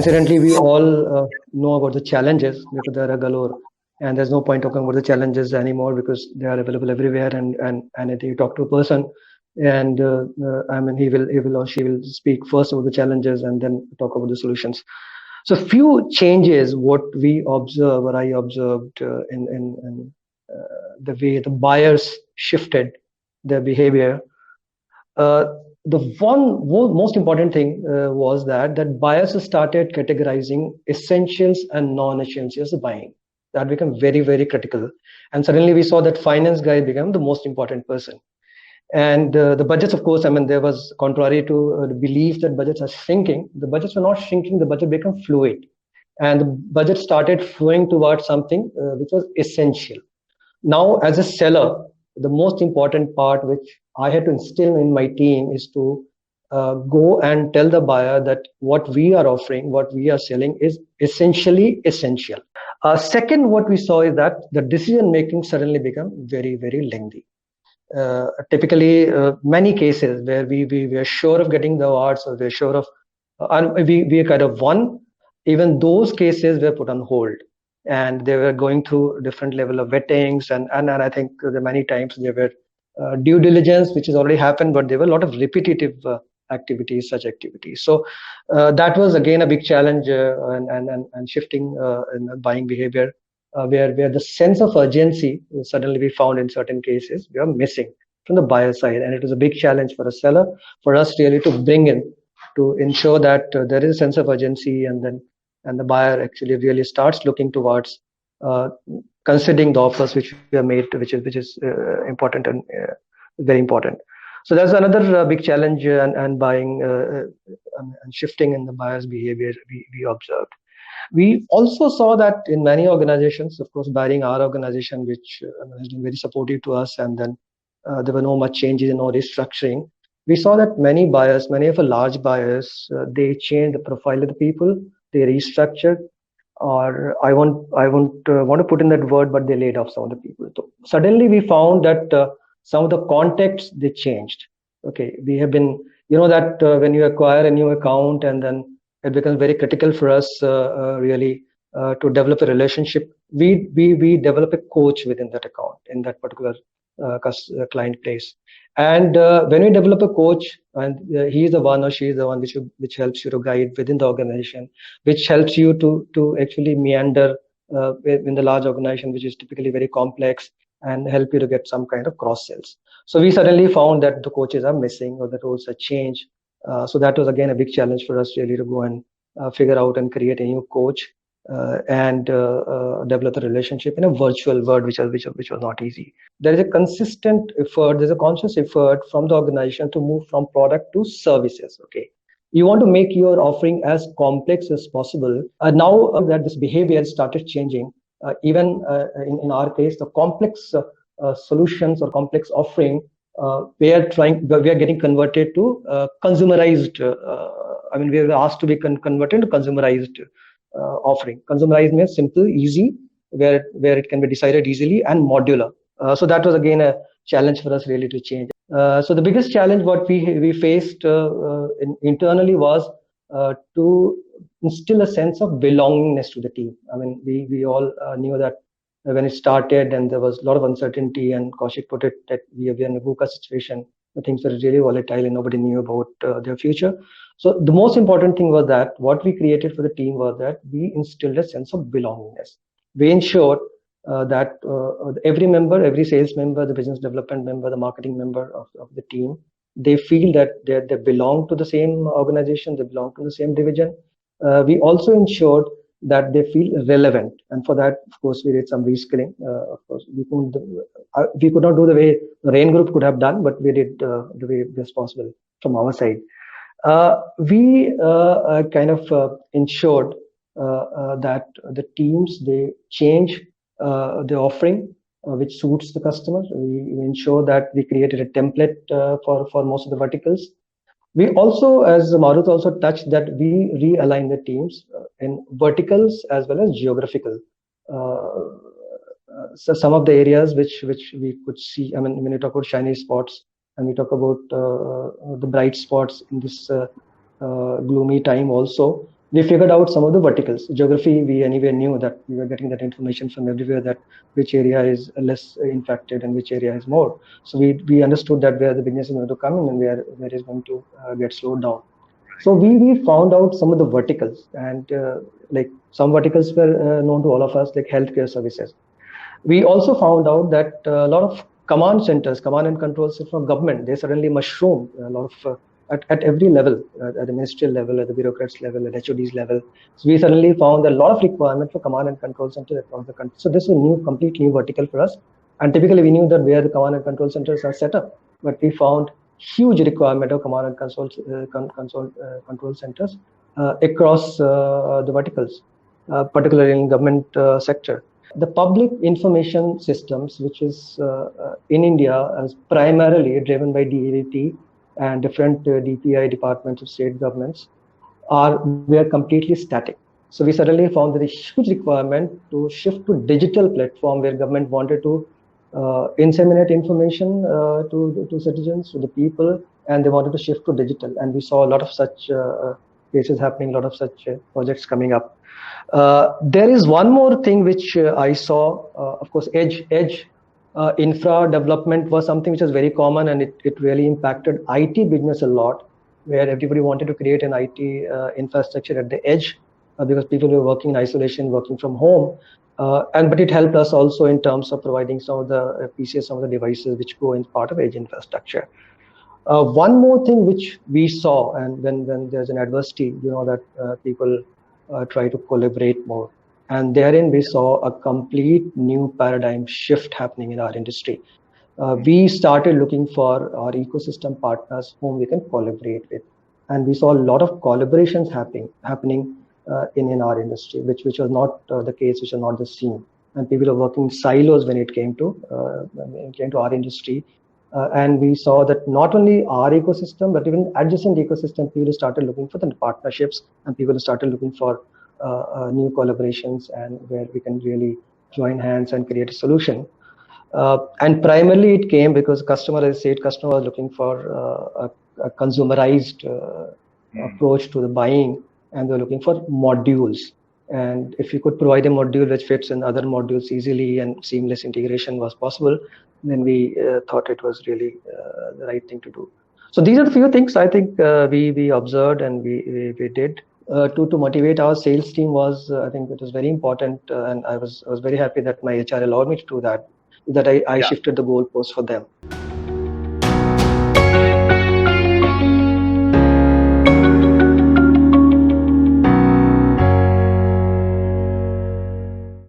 Incidentally, we all know about the challenges because there are galore, and there's no point talking about the challenges anymore because they are available everywhere. And if you talk to a person, and I mean, he will or she will speak first about the challenges and then talk about the solutions. So few changes what we observe or I observed in the way the buyers shifted their behavior. Uh, the most important thing was that buyers started categorizing essentials and non-essentials buying. That became very critical, and suddenly we saw that finance guy became the most important person. And the budgets, of course, I mean, there was contrary to the belief that budgets are shrinking. The budgets were not shrinking. The budget became fluid, and the budget started flowing towards something which was essential. Now, as a seller, the most important part which I had to instill in my team is to go and tell the buyer that what we are offering, what we are selling is essentially essential. Second, what we saw is that the decision making suddenly became very lengthy. Typically, many cases where we were sure of getting the awards or we're sure of, and we kind of won, even those cases were put on hold, and they were going through different level of vettings, and I think there many times there were due diligence which has already happened, but there were a lot of repetitive activities, such activities. So that was again a big challenge, and shifting in the buying behavior, where the sense of urgency suddenly we found in certain cases we are missing from the buyer side, and it was a big challenge for a seller, for us really to bring in, to ensure that there is a sense of urgency, and the buyer actually really starts looking towards uh, considering the offers which we have made, which is important and very important. So that's another big challenge, and buying and shifting in the buyer's behavior we observed. We also saw that in many organizations, of course, barring our organization, which has been very supportive to us, and then there were no much changes in no restructuring. We saw that many buyers, many of the large buyers, they changed the profile of the people, they restructured, or I won't want to put in that word, but they laid off some of the people. So suddenly we found that some of the contexts they changed. Okay, we have been, that when you acquire a new account, and then it becomes very critical for us really to develop a relationship. We develop a coach within that account in that particular client place, and when we develop a coach, and he is the one or she is the one which helps you to guide within the organization, which helps you to actually meander in the large organization, which is typically very complex, and help you to get some kind of cross sells. So we suddenly found that the coaches are missing or the roles are changed. So that was again a big challenge for us really to go and figure out and create a new coach, and develop a relationship in a virtual world, which was not easy. There is a consistent effort, there's a conscious effort from the organization to move from product to services. Okay, you want to make your offering as complex as possible. Now that this behavior started changing, even in our case, the complex solutions or complex offering, we are getting converted to consumerized. I mean, we are asked to be converted to consumerized offering. Consumerized means simple, easy, where it can be decided easily, and modular. So that was again a challenge for us really to change. So the biggest challenge what we faced internally was to instill a sense of belongingness to the team. I mean, we all knew that when it started, and there was a lot of uncertainty, and Kaushik put it that we are in a VUCA situation. The things were really volatile, and nobody knew about their future. So the most important thing was that what we created for the team was that we instilled a sense of belongingness. We ensured that every member, every sales member, the business development member, the marketing member of the team, they feel that they belong to the same organization, they belong to the same division. We also ensured that they feel relevant, and for that, of course, we did some reskilling. Of course, we could not do the way the Rain Group could have done, but we did the way it was possible from our side. We kind of ensured that the teams, they change the offering which suits the customers. We ensure that we created a template for most of the verticals. We also, as Marut also touched, that we realign the teams in verticals as well as geographical. So some of the areas which we could see, I mean, when you talk about shiny spots, and we talk about the bright spots in this gloomy time also, we figured out some of the verticals. Geography, we anyway knew that we were getting that information from everywhere, that which area is less infected and which area is more. So we understood that where the business is going to come in and where is going to get slowed down. So we found out some of the verticals, and like some verticals were known to all of us, like healthcare services. We also found out that a lot of command centers, command and control centers from government, they suddenly mushroomed a lot of at every level, at the ministerial level, at the bureaucrats level, at HOD's level. So we suddenly found a lot of requirement for command and control centers across the country. So this is a new, complete new vertical for us. And typically we knew that where the command and control centers are set up, but we found huge requirement of command and control centers across the verticals, particularly in government sector. The public information systems, which is in India, is primarily driven by DAVT and different DPI departments of state governments, were completely static. So we suddenly found there is huge requirement to shift to digital platform where government wanted to inseminate information to citizens, to the people, and they wanted to shift to digital. And we saw a lot of such cases happening, a lot of such projects coming up. There is one more thing which I saw, of course, edge infra development was something which was very common, and it really impacted IT business a lot, where everybody wanted to create an IT infrastructure at the edge because people were working in isolation, working from home. But it helped us also in terms of providing some of the PCs, some of the devices which go in part of edge infrastructure. One more thing which we saw, and when there's an adversity, that people try to collaborate more. And therein we saw a complete new paradigm shift happening in our industry. We started looking for our ecosystem partners whom we can collaborate with. And we saw a lot of collaborations happening in our industry, which was not the case, which was not the scene. And people are working silos when it came to our industry. And we saw that not only our ecosystem, but even adjacent ecosystem, people started looking for the partnerships, and people started looking for new collaborations, and where we can really join hands and create a solution. And primarily it came because customer was looking for a consumerized approach to the buying, and they're looking for modules. And if you could provide a module which fits in other modules easily and seamless integration was possible, then we thought it was really the right thing to do. So these are the few things I think we observed and we did. To motivate our sales team was, I think it was very important, and I was very happy that my HR allowed me to do that. I shifted the goalpost for them.